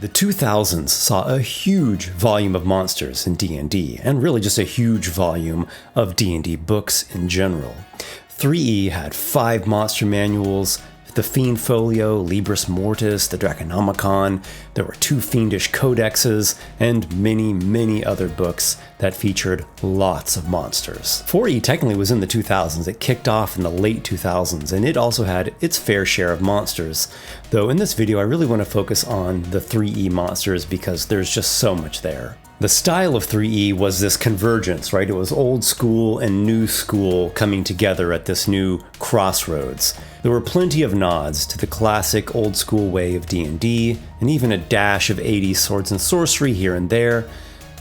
The 2000s saw a huge volume of monsters in D&D, and really just a huge volume of D&D books in general. 3E had 5 monster manuals, the Fiend Folio, Libris Mortis, the Draconomicon. There were 2 Fiendish codexes, and many, many other books that featured lots of monsters. 4E technically was in the 2000s. It kicked off in the late 2000s, and it also had its fair share of monsters. Though in this video, I really want to focus on the 3E monsters because there's just so much there. The style of 3E was this convergence, right? It was old school and new school coming together at this new crossroads. There were plenty of nods to the classic old school way of D&D, and even a dash of 80s swords and sorcery here and there,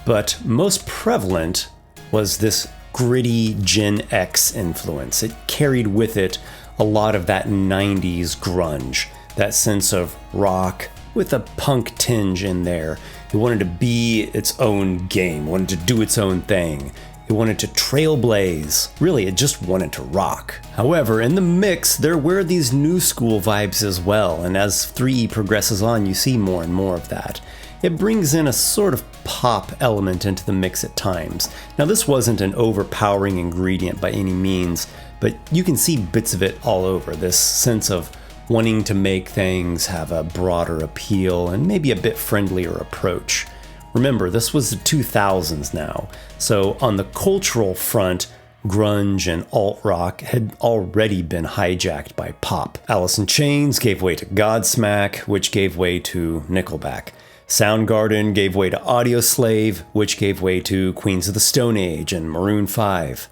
but most prevalent was this gritty Gen X influence. It carried with it a lot of that 90s grunge, that sense of rock with a punk tinge in there. It wanted to be its own game, wanted to do its own thing. It wanted to trailblaze. Really, it just wanted to rock. However, in the mix, there were these new school vibes as well, and as 3E progresses on, you see more and more of that. It brings in a sort of pop element into the mix at times. Now, this wasn't an overpowering ingredient by any means, but you can see bits of it all over, this sense of wanting to make things have a broader appeal and maybe a bit friendlier approach. Remember, this was the 2000s now, so on the cultural front, grunge and alt-rock had already been hijacked by pop. Alice in Chains gave way to Godsmack, which gave way to Nickelback. Soundgarden gave way to Audioslave, which gave way to Queens of the Stone Age and Maroon 5.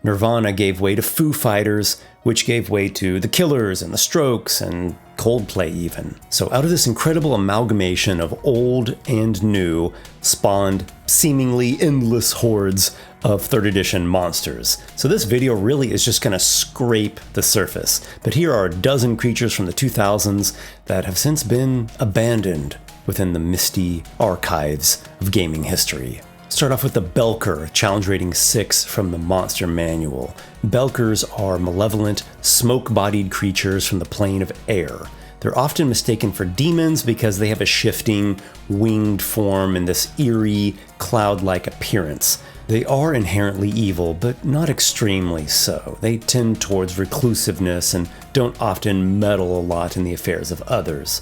Nirvana gave way to Foo Fighters, which gave way to The Killers and The Strokes and Coldplay even. So out of this incredible amalgamation of old and new spawned seemingly endless hordes of 3rd edition monsters. So this video really is just going to scrape the surface. But here are a dozen creatures from the 2000s that have since been abandoned within the misty archives of gaming history. Start off with the Belker, challenge rating 6 from the Monster Manual. Belkers are malevolent, smoke-bodied creatures from the plane of air. They're often mistaken for demons because they have a shifting, winged form and this eerie, cloud-like appearance. They are inherently evil, but not extremely so. They tend towards reclusiveness and don't often meddle a lot in the affairs of others.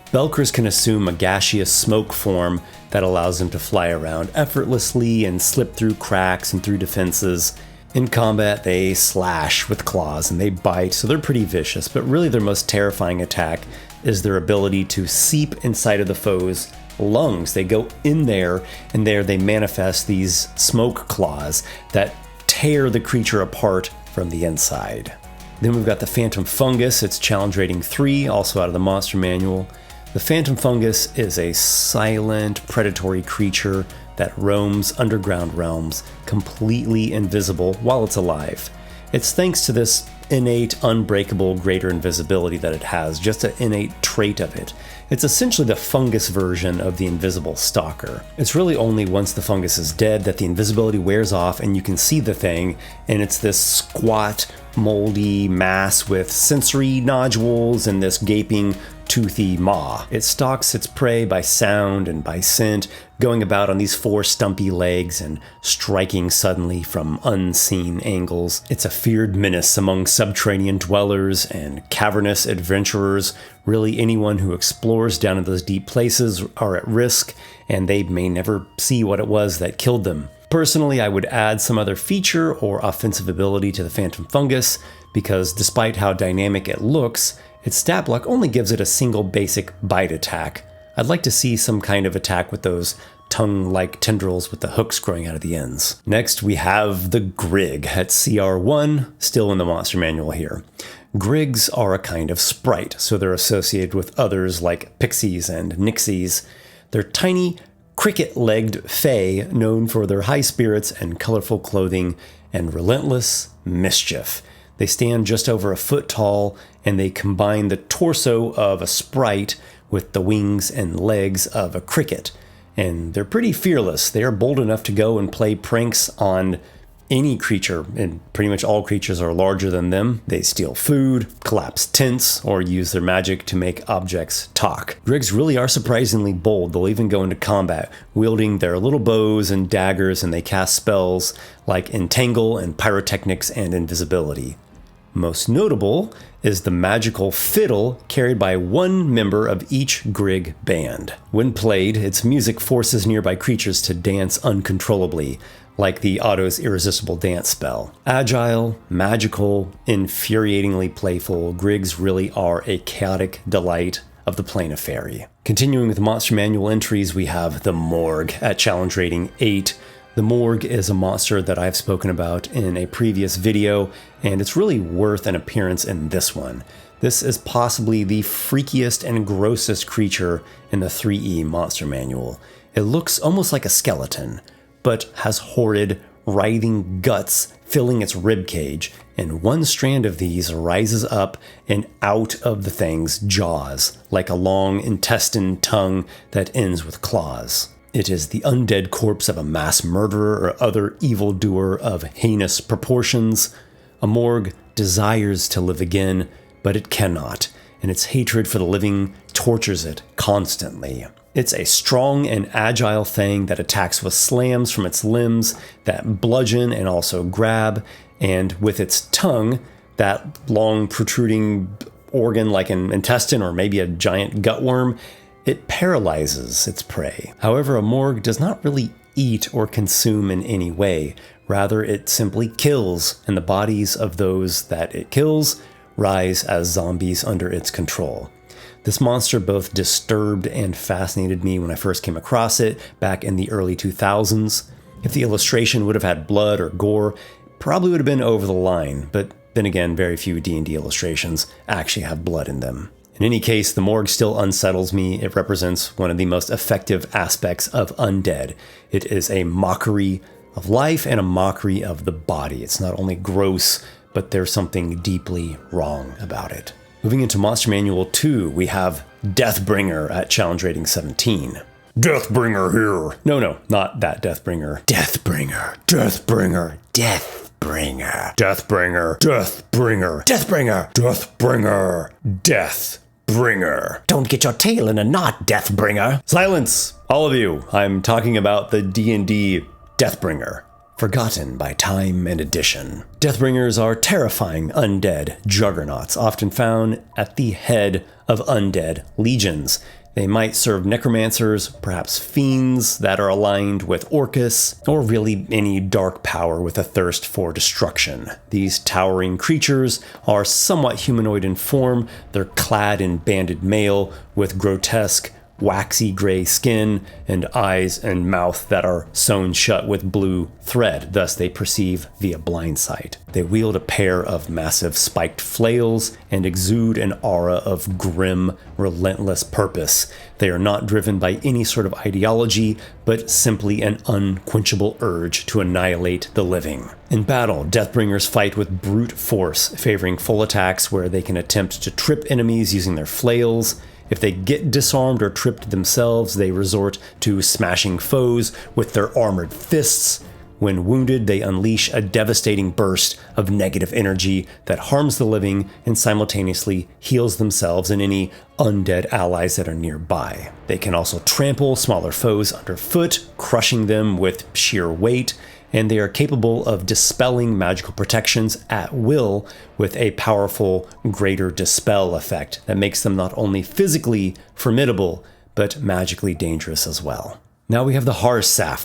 Belkers can assume a gaseous smoke form that allows them to fly around effortlessly and slip through cracks and through defenses. In combat, they slash with claws and they bite, so they're pretty vicious, but really their most terrifying attack is their ability to seep inside of the foe's lungs. They go in there, and there they manifest these smoke claws that tear the creature apart from the inside. Then we've got the Phantom Fungus. It's challenge rating 3, also out of the Monster Manual. The Phantom Fungus is a silent, predatory creature that roams underground realms, completely invisible while it's alive. It's thanks to this innate, unbreakable, greater invisibility that it has, just an innate trait of it. It's essentially the fungus version of the invisible stalker. It's really only once the fungus is dead that the invisibility wears off and you can see the thing, and it's this squat, moldy mass with sensory nodules and this gaping, toothy maw. It stalks its prey by sound and by scent, going about on these 4 stumpy legs and striking suddenly from unseen angles. It's a feared menace among subterranean dwellers and cavernous adventurers. Really, anyone who explores down in those deep places are at risk, and they may never see what it was that killed them. Personally, I would add some other feature or offensive ability to the Phantom Fungus, because despite how dynamic it looks, its stat block only gives it a single basic bite attack. I'd like to see some kind of attack with those tongue-like tendrils with the hooks growing out of the ends. Next, we have the Grig at CR1, still in the Monster Manual here. Grigs are a kind of sprite, so they're associated with others like pixies and nixies. They're tiny, cricket-legged fae known for their high spirits and colorful clothing and relentless mischief. They stand just over a foot tall, and they combine the torso of a sprite with the wings and legs of a cricket. And they're pretty fearless. They are bold enough to go and play pranks on any creature, and pretty much all creatures are larger than them. They steal food, collapse tents, or use their magic to make objects talk. Grigs really are surprisingly bold. They'll even go into combat, wielding their little bows and daggers, and they cast spells like Entangle and Pyrotechnics and Invisibility. Most notable is the magical fiddle carried by one member of each Grig band. When played, its music forces nearby creatures to dance uncontrollably, like the Otto's irresistible dance spell. Agile, magical, infuriatingly playful, Grigs really are a chaotic delight of the plane of fairy. Continuing with monster manual entries, we have the Mohrg at challenge rating 8. The Mohrg is a monster that I've spoken about in a previous video, and it's really worth an appearance in this one. This is possibly the freakiest and grossest creature in the 3E monster manual. It looks almost like a skeleton, but has horrid, writhing guts filling its ribcage, and one strand of these rises up and out of the thing's jaws, like a long intestine tongue that ends with claws. It is the undead corpse of a mass murderer or other evildoer of heinous proportions. A Mohrg desires to live again, but it cannot, and its hatred for the living tortures it constantly. It's a strong and agile thing that attacks with slams from its limbs that bludgeon and also grab, and with its tongue, that long protruding organ like an intestine or maybe a giant gutworm, it paralyzes its prey. However, a Mohrg does not really eat or consume in any way. Rather, it simply kills, and the bodies of those that it kills rise as zombies under its control. This monster both disturbed and fascinated me when I first came across it back in the early 2000s. If the illustration would have had blood or gore, it probably would have been over the line, but then again, very few D&D illustrations actually have blood in them. In any case, the Mohrg still unsettles me. It represents one of the most effective aspects of undead. It is a mockery of life and a mockery of the body. It's not only gross, but there's something deeply wrong about it. Moving into Monster Manual 2, we have Deathbringer at challenge rating 17. Deathbringer here! No, not that Deathbringer. Deathbringer, Deathbringer, Deathbringer, Deathbringer, Deathbringer, Deathbringer, Deathbringer, Deathbringer. Don't get your tail in a knot, Deathbringer. Silence, all of you. I'm talking about the D&D Deathbringer. Forgotten by time and addition. Deathbringers are terrifying undead juggernauts, often found at the head of undead legions. They might serve necromancers, perhaps fiends that are aligned with Orcus, or really any dark power with a thirst for destruction. These towering creatures are somewhat humanoid in form. They're clad in banded mail with grotesque, waxy gray skin and eyes and mouth that are sewn shut with blue thread, thus they perceive via blind sight. They wield a pair of massive spiked flails and exude an aura of grim, relentless purpose. They are not driven by any sort of ideology, but simply an unquenchable urge to annihilate the living. In battle, Deathbringers fight with brute force, favoring full attacks where they can attempt to trip enemies using their flails. If they get disarmed or tripped themselves, they resort to smashing foes with their armored fists. When wounded, they unleash a devastating burst of negative energy that harms the living and simultaneously heals themselves and any undead allies that are nearby. They can also trample smaller foes underfoot, crushing them with sheer weight, and they are capable of dispelling magical protections at will with a powerful greater dispel effect that makes them not only physically formidable, but magically dangerous as well. Now we have the Harssaf,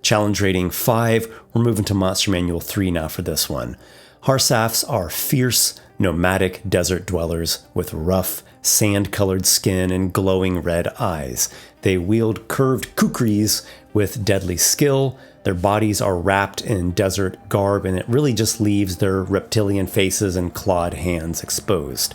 challenge rating 5. We're moving to Monster Manual 3 now for this one. Harssafs are fierce, nomadic desert dwellers with rough, sand-colored skin and glowing red eyes. They wield curved kukris with deadly skill. Their bodies are wrapped in desert garb, and it really just leaves their reptilian faces and clawed hands exposed.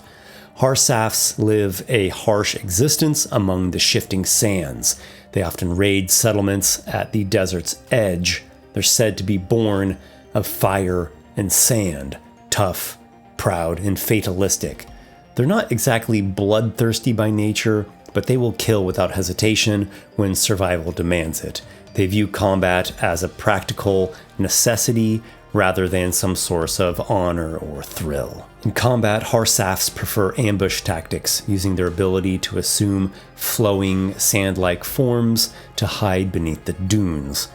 Harssafs live a harsh existence among the shifting sands. They often raid settlements at the desert's edge. They're said to be born of fire and sand, tough, proud, and fatalistic. They're not exactly bloodthirsty by nature but they will kill without hesitation when survival demands it. They view combat as a practical necessity rather than some source of honor or thrill. In combat, Harssafs prefer ambush tactics, using their ability to assume flowing, sand-like forms to hide beneath the dunes.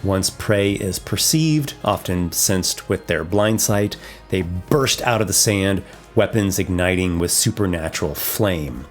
Once prey is perceived, often sensed with their blind sight, they burst out of the sand, weapons igniting with supernatural flame.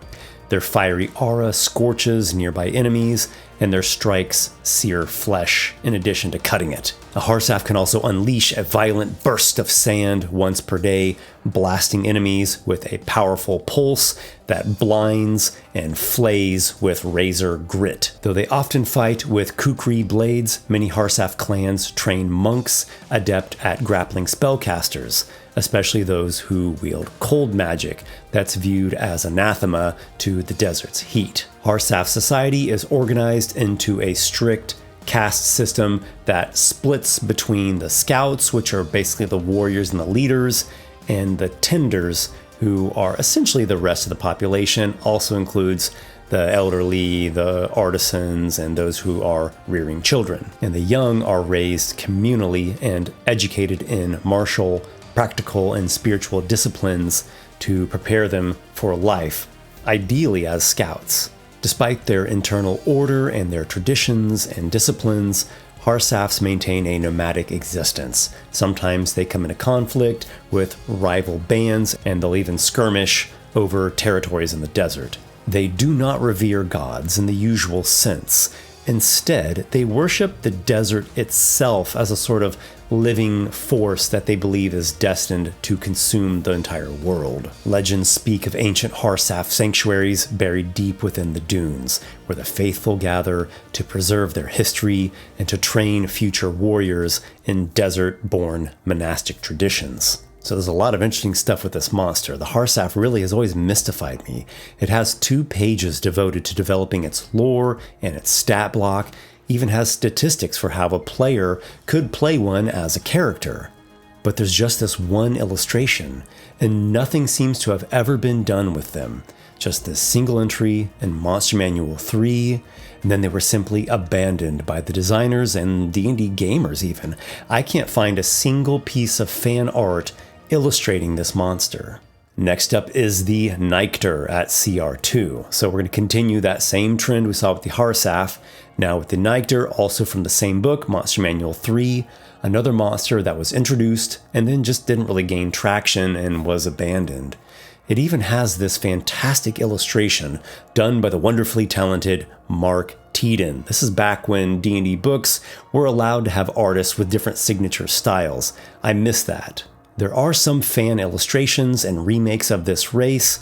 Their fiery aura scorches nearby enemies, and their strikes sear flesh in addition to cutting it. A Harssaf can also unleash a violent burst of sand once per day, blasting enemies with a powerful pulse that blinds and flays with razor grit. Though they often fight with kukri blades, many Harssaf clans train monks adept at grappling spellcasters, especially those who wield cold magic that's viewed as anathema to the desert's heat. Harssaf society is organized into a strict caste system that splits between the scouts, which are basically the warriors and the leaders, and the tenders, who are essentially the rest of the population. Also includes the elderly, the artisans, and those who are rearing children. And the young are raised communally and educated in martial, practical, and spiritual disciplines to prepare them for life, ideally as scouts. Despite their internal order and their traditions and disciplines, Harssafs maintain a nomadic existence. Sometimes they come into conflict with rival bands, and they'll even skirmish over territories in the desert. They do not revere gods in the usual sense. Instead, they worship the desert itself as a sort of living force that they believe is destined to consume the entire world. Legends speak of ancient Harssaf sanctuaries buried deep within the dunes, where the faithful gather to preserve their history and to train future warriors in desert-born monastic traditions. So there's a lot of interesting stuff with this monster. The Harssaf really has always mystified me. It has 2 pages devoted to developing its lore and its stat block, even has statistics for how a player could play one as a character. But there's just this one illustration, and nothing seems to have ever been done with them. Just this single entry in Monster Manual 3, and then they were simply abandoned by the designers and D&D gamers even. I can't find a single piece of fan art illustrating this monster. Next up is the Nycter at CR2. So we're going to continue that same trend we saw with the Harssaf, now with the Nycter, also from the same book, Monster Manual 3, another monster that was introduced and then just didn't really gain traction and was abandoned. It even has this fantastic illustration done by the wonderfully talented Mark Teeden. This is back when D&D books were allowed to have artists with different signature styles. I miss that. There are some fan illustrations and remakes of this race,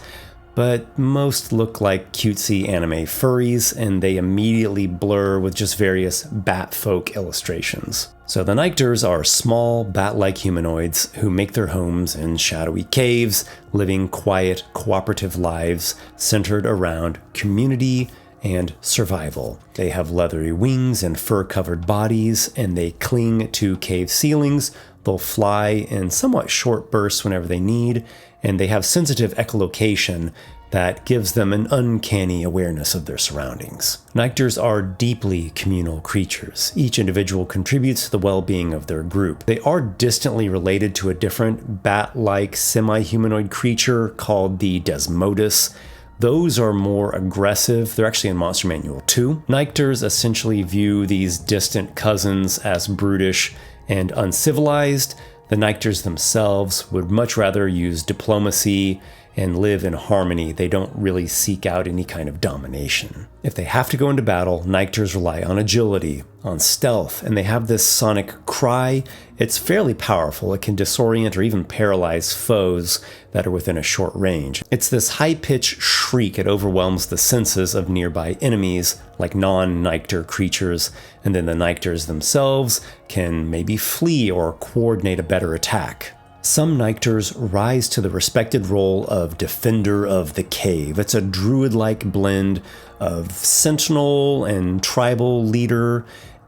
but most look like cutesy anime furries, and they immediately blur with just various bat folk illustrations. So the Nycters are small, bat-like humanoids who make their homes in shadowy caves, living quiet, cooperative lives centered around community and survival. They have leathery wings and fur-covered bodies, and they cling to cave ceilings. They'll fly in somewhat short bursts whenever they need, and they have sensitive echolocation that gives them an uncanny awareness of their surroundings. Nycters are deeply communal creatures. Each individual contributes to the well-being of their group. They are distantly related to a different bat-like semi-humanoid creature called the Desmodus. Those are more aggressive. They're actually in Monster Manual 2. Nycters essentially view these distant cousins as brutish and uncivilized. The Nycters themselves would much rather use diplomacy and live in harmony. They don't really seek out any kind of domination. If they have to go into battle, Nycters rely on agility, on stealth, and they have this sonic cry. It's fairly powerful. It can disorient or even paralyze foes that are within a short range. It's this high-pitched shriek. It overwhelms the senses of nearby enemies, like non-Nycter creatures, and then the Nycters themselves can maybe flee or coordinate a better attack. Some Nycters rise to the respected role of defender of the cave. It's a druid-like blend of sentinel and tribal leader.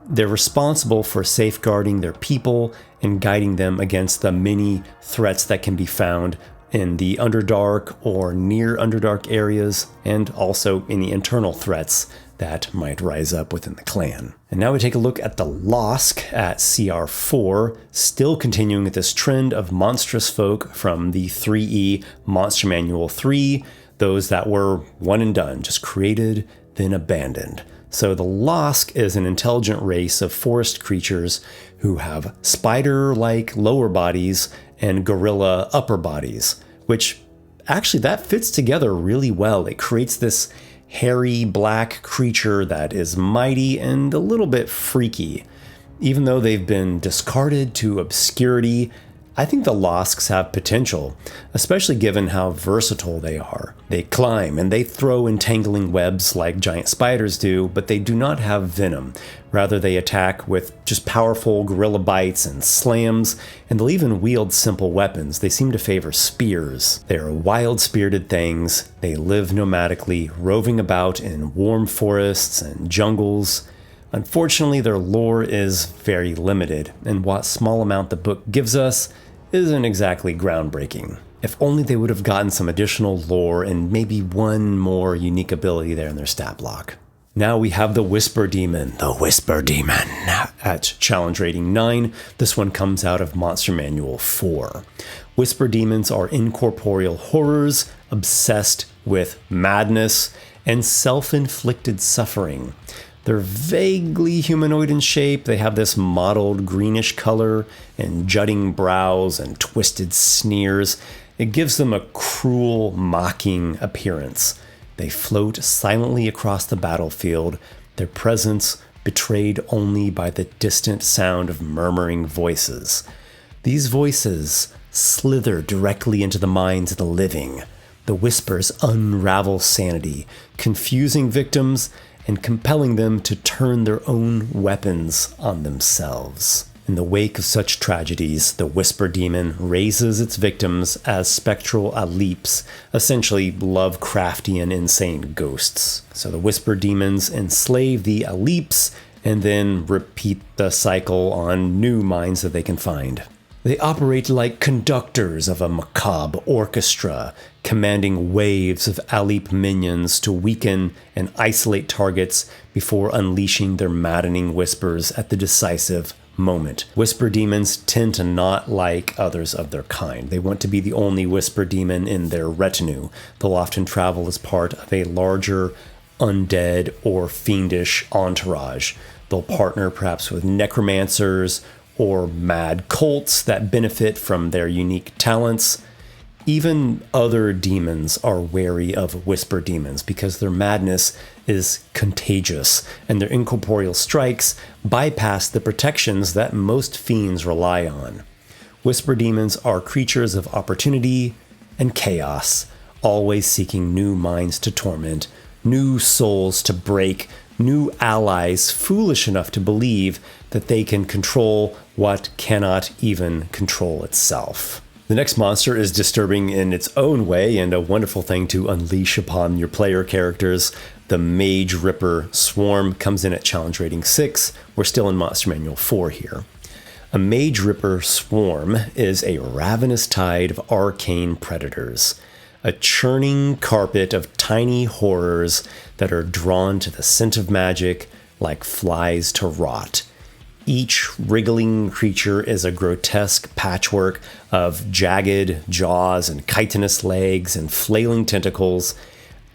They're responsible for safeguarding their people and guiding them against the many threats that can be found in the Underdark or near Underdark areas, and also any internal threats that might rise up within the clan. And now we take a look at the Lhosk at CR4, still continuing with this trend of monstrous folk from the 3E Monster Manual 3, those that were one and done, just created, then abandoned. So the Lhosk is an intelligent race of forest creatures who have spider-like lower bodies and gorilla upper bodies, which actually that fits together really well. It creates this hairy black creature that is mighty and a little bit freaky. Even though they've been discarded to obscurity, I think the Lhosks have potential, especially given how versatile they are. They climb and they throw entangling webs like giant spiders do, but they do not have venom. Rather, they attack with just powerful gorilla bites and slams, and they'll even wield simple weapons. They seem to favor spears. They are wild-spirited things. They live nomadically, roving about in warm forests and jungles. Unfortunately, their lore is very limited, and what small amount the book gives us isn't exactly groundbreaking. If only they would have gotten some additional lore and maybe one more unique ability there in their stat block. Now we have the Whisper Demon. The Whisper Demon at challenge rating 9. This one comes out of Monster Manual 4. Whisper Demons are incorporeal horrors obsessed with madness and self-inflicted suffering. They're vaguely humanoid in shape. They have this mottled greenish color and jutting brows and twisted sneers. It gives them a cruel, mocking appearance. They float silently across the battlefield, their presence betrayed only by the distant sound of murmuring voices. These voices slither directly into the minds of the living. The whispers unravel sanity, confusing victims and compelling them to turn their own weapons on themselves. In the wake of such tragedies, the Whisper Demon raises its victims as spectral aleeps, essentially Lovecraftian insane ghosts. So the Whisper Demons enslave the aleeps and then repeat the cycle on new minds that they can find. They operate like conductors of a macabre orchestra, commanding waves of Aleep minions to weaken and isolate targets before unleashing their maddening whispers at the decisive moment. Whisper Demons tend to not like others of their kind. They want to be the only Whisper Demon in their retinue. They'll often travel as part of a larger undead or fiendish entourage. They'll partner perhaps with necromancers or mad cults that benefit from their unique talents. Even other demons are wary of Whisper Demons because their madness is contagious and their incorporeal strikes bypass the protections that most fiends rely on. Whisper Demons are creatures of opportunity and chaos, always seeking new minds to torment, new souls to break, new allies foolish enough to believe that they can control what cannot even control itself. The next monster is disturbing in its own way and a wonderful thing to unleash upon your player characters. The Mageripper Swarm comes in at challenge rating 6. We're still in Monster Manual 4 here. A Mageripper Swarm is a ravenous tide of arcane predators, a churning carpet of tiny horrors that are drawn to the scent of magic like flies to rot. Each wriggling creature is a grotesque patchwork of jagged jaws and chitinous legs and flailing tentacles,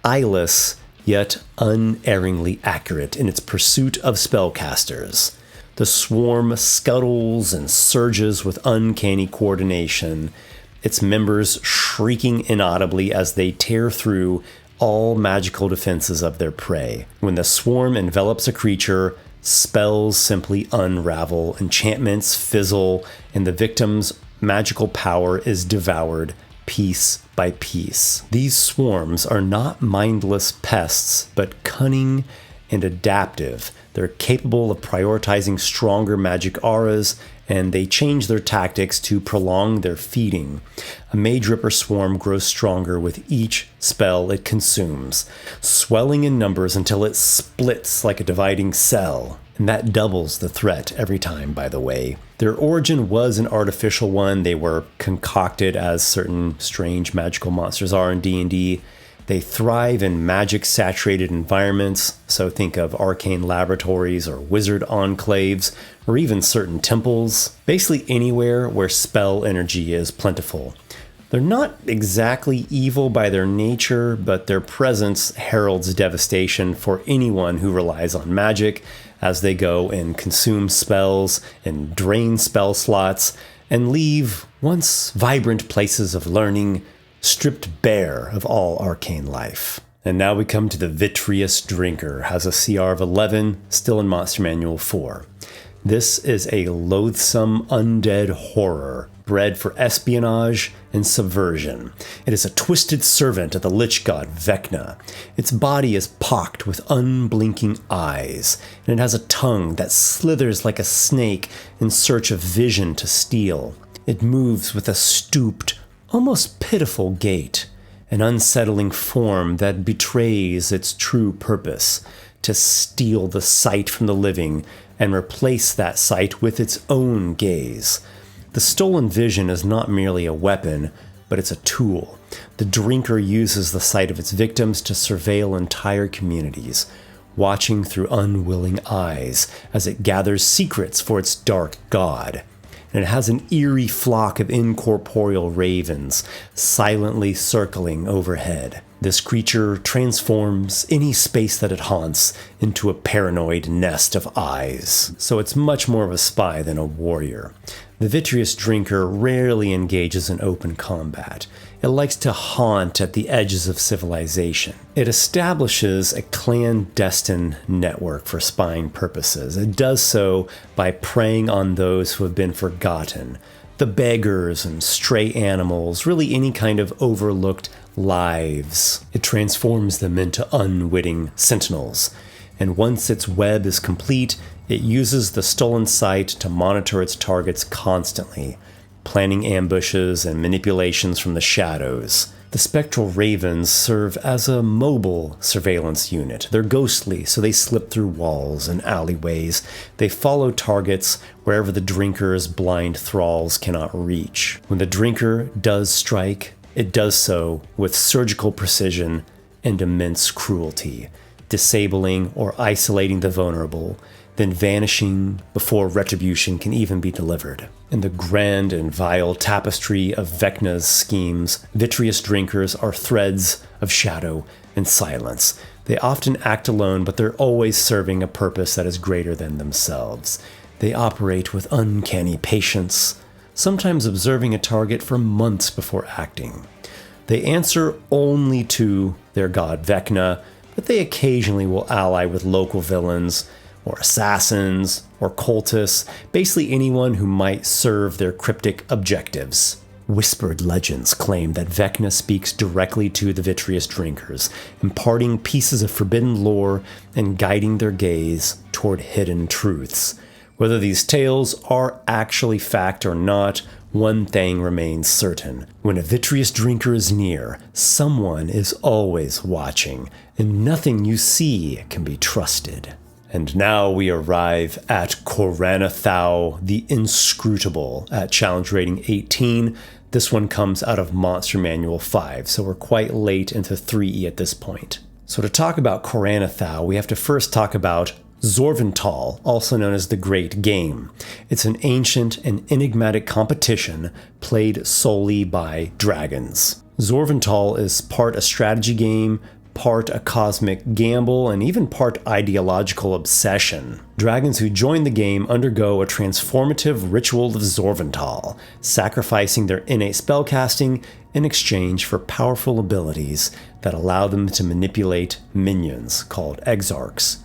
eyeless yet unerringly accurate in its pursuit of spellcasters. The swarm scuttles and surges with uncanny coordination, its members shrieking inaudibly as they tear through all magical defenses of their prey. When the swarm envelops a creature, spells simply unravel, enchantments fizzle, and the victim's magical power is devoured piece by piece. These swarms are not mindless pests, but cunning and adaptive. They're capable of prioritizing stronger magic auras, and they change their tactics to prolong their feeding. A Mageripper Swarm grows stronger with each spell it consumes, swelling in numbers until it splits like a dividing cell. and that doubles the threat every time, by the way. Their origin was an artificial one. They were concocted as certain strange magical monsters are in D&D. They thrive in magic-saturated environments, so think of arcane laboratories or wizard enclaves, or even certain temples. Basically anywhere where spell energy is plentiful. They're not exactly evil by their nature, but their presence heralds devastation for anyone who relies on magic, as they go and consume spells and drain spell slots, and leave once vibrant places of learning stripped bare of all arcane life. And now we come to the Vitreous Drinker, has a CR of 11, still in Monster Manual 4. This is a loathsome undead horror, bred for espionage and subversion. It is a twisted servant of the lich god Vecna. Its body is pocked with unblinking eyes, and it has a tongue that slithers like a snake in search of vision to steal. It moves with a stooped, almost pitiful gait, an unsettling form that betrays its true purpose, to steal the sight from the living and replace that sight with its own gaze. The stolen vision is not merely a weapon, but it's a tool. The drinker uses the sight of its victims to surveil entire communities, watching through unwilling eyes as it gathers secrets for its dark god. And it has an eerie flock of incorporeal ravens silently circling overhead. This creature transforms any space that it haunts into a paranoid nest of eyes. So it's much more of a spy than a warrior. The Vitreous Drinker rarely engages in open combat. It likes to haunt at the edges of civilization. It establishes a clandestine network for spying purposes. It does so by preying on those who have been forgotten, the beggars and stray animals, really any kind of overlooked lives. It transforms them into unwitting sentinels, and once its web is complete, it uses the stolen sight to monitor its targets constantly, planning ambushes and manipulations from the shadows. The spectral ravens serve as a mobile surveillance unit. They're ghostly, so they slip through walls and alleyways. They follow targets wherever the drinker's blind thralls cannot reach. When the drinker does strike, it does so with surgical precision and immense cruelty, disabling or isolating the vulnerable, then vanishing before retribution can even be delivered. In the grand and vile tapestry of Vecna's schemes, Vitreous Drinkers are threads of shadow and silence. They often act alone, but they're always serving a purpose that is greater than themselves. They operate with uncanny patience, sometimes observing a target for months before acting. They answer only to their god Vecna, but they occasionally will ally with local villains, or assassins, or cultists, basically anyone who might serve their cryptic objectives. Whispered legends claim that Vecna speaks directly to the Vitreous Drinkers, imparting pieces of forbidden lore and guiding their gaze toward hidden truths. Whether these tales are actually fact or not, one thing remains certain. When a Vitreous Drinker is near, someone is always watching, and nothing you see can be trusted. And now we arrive at Chorranathau, the Inscrutable, at challenge rating 18. This one comes out of Monster Manual 5, so we're quite late into 3E at this point. So to talk about Chorranathau, we have to first talk about Zorvental, also known as the Great Game. It's an ancient and enigmatic competition played solely by dragons. Zorvental is part a strategy game, part a cosmic gamble, and even part ideological obsession. Dragons who join the game undergo a transformative ritual of Zorvental, sacrificing their innate spellcasting in exchange for powerful abilities that allow them to manipulate minions, called exarchs.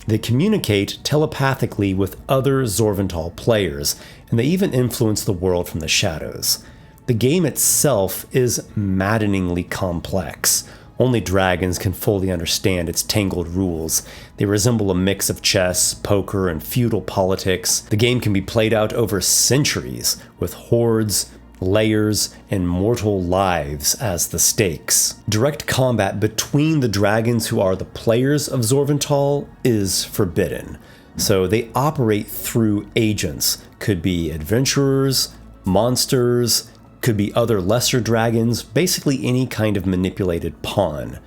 They communicate telepathically with other Zorvental players, and they even influence the world from the shadows. The game itself is maddeningly complex. Only dragons can fully understand its tangled rules. They resemble a mix of chess, poker, and feudal politics. The game can be played out over centuries, with hordes, layers, and mortal lives as the stakes. Direct combat between the dragons who are the players of Zorvental is forbidden, So they operate through agents. Could be adventurers, monsters, could be other lesser dragons, basically any kind of manipulated pawn.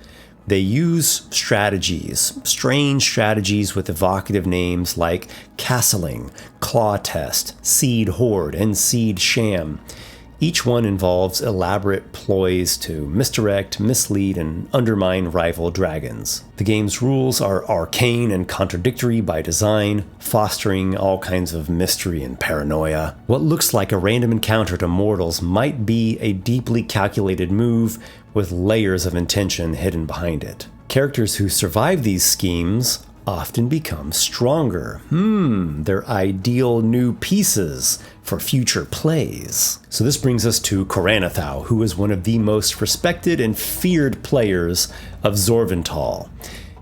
They use strategies, strange strategies with evocative names like Castling, Claw Test, Seed Horde, and Seed Sham. Each one involves elaborate ploys to misdirect, mislead, and undermine rival dragons. The game's rules are arcane and contradictory by design, fostering all kinds of mystery and paranoia. What looks like a random encounter to mortals might be a deeply calculated move with layers of intention hidden behind it. Characters who survive these schemes often become stronger. They're ideal new pieces for future plays. So this brings us to Chorranathau, who is one of the most respected and feared players of Zorvental.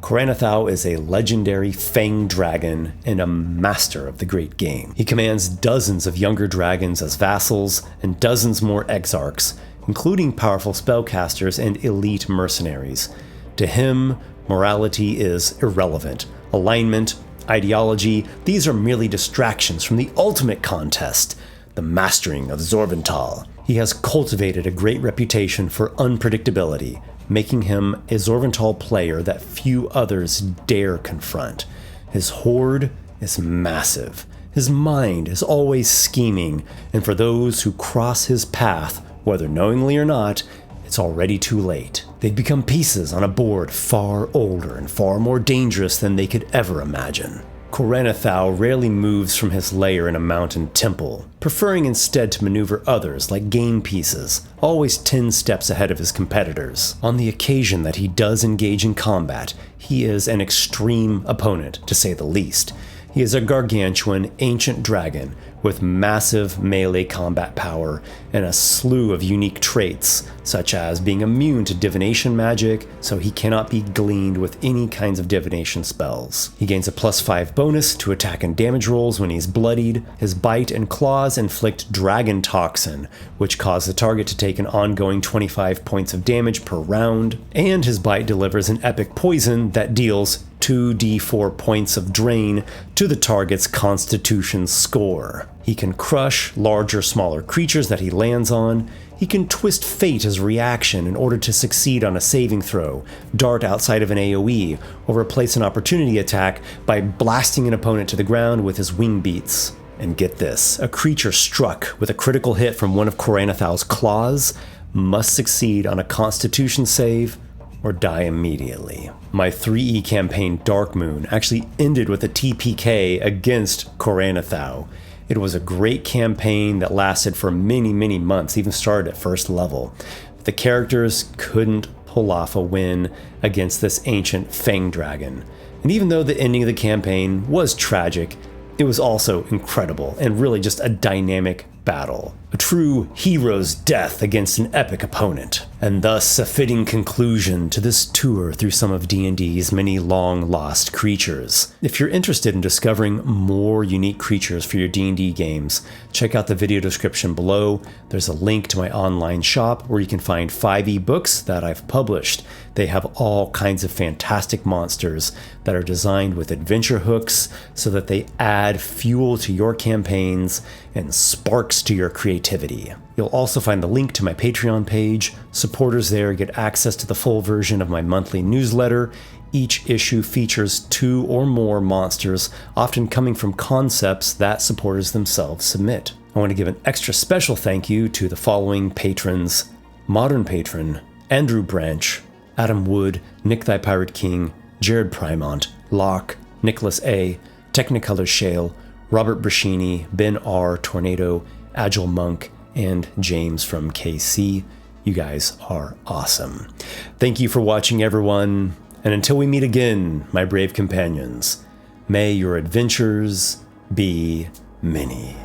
Chorranathau is a legendary fanged dragon and a master of the great game. He commands dozens of younger dragons as vassals and dozens more exarchs, including powerful spellcasters and elite mercenaries. To him, morality is irrelevant. Alignment, ideology, these are merely distractions from the ultimate contest, the mastering of Zorvental. He has cultivated a great reputation for unpredictability, making him a Zorvental player that few others dare confront. His horde is massive. His mind is always scheming, and for those who cross his path, whether knowingly or not, it's already too late. They'd become pieces on a board far older and far more dangerous than they could ever imagine. Chorranathau rarely moves from his lair in a mountain temple, preferring instead to maneuver others like game pieces, always 10 steps ahead of his competitors. On the occasion that he does engage in combat, he is an extreme opponent, to say the least. He is a gargantuan ancient dragon with massive melee combat power and a slew of unique traits, such as being immune to divination magic, so he cannot be gleaned with any kinds of divination spells. He gains a +5 bonus to attack and damage rolls when he's bloodied. His bite and claws inflict dragon toxin, which cause the target to take an ongoing 25 points of damage per round, and his bite delivers an epic poison that deals 2d4 points of drain to the target's constitution score. He can crush large or smaller creatures that he lands on. He can twist fate as reaction in order to succeed on a saving throw, dart outside of an AoE, or replace an opportunity attack by blasting an opponent to the ground with his wing beats. And get this, a creature struck with a critical hit from one of Chorranathau's claws must succeed on a constitution save or die immediately. My 3E campaign Dark Moon actually ended with a TPK against Chorranathau. It was a great campaign that lasted for many months, even started at first level. The characters couldn't pull off a win against this ancient fang dragon. And even though the ending of the campaign was tragic, it was also incredible and really just a dynamic battle. A true hero's death against an epic opponent. And thus a fitting conclusion to this tour through some of D&D's many long-lost creatures. If you're interested in discovering more unique creatures for your D&D games, check out the video description below. There's a link to my online shop where you can find 5 ebooks that I've published. They have all kinds of fantastic monsters that are designed with adventure hooks so that they add fuel to your campaigns and sparks to your creativity. You'll also find the link to my Patreon page. Supporters there get access to the full version of my monthly newsletter. Each issue features 2 or more monsters, often coming from concepts that supporters themselves submit. I want to give an extra special thank you to the following patrons: Modern Patron, Andrew Branch, Adam Wood, Nick Thy Pirate King, Jared Primont, Locke, Nicholas A., Technicolor Shale, Robert Brashini, Ben R., Tornado, Agile Monk, and James from KC. You guys are awesome. Thank you for watching, everyone, and until we meet again, my brave companions, may your adventures be many.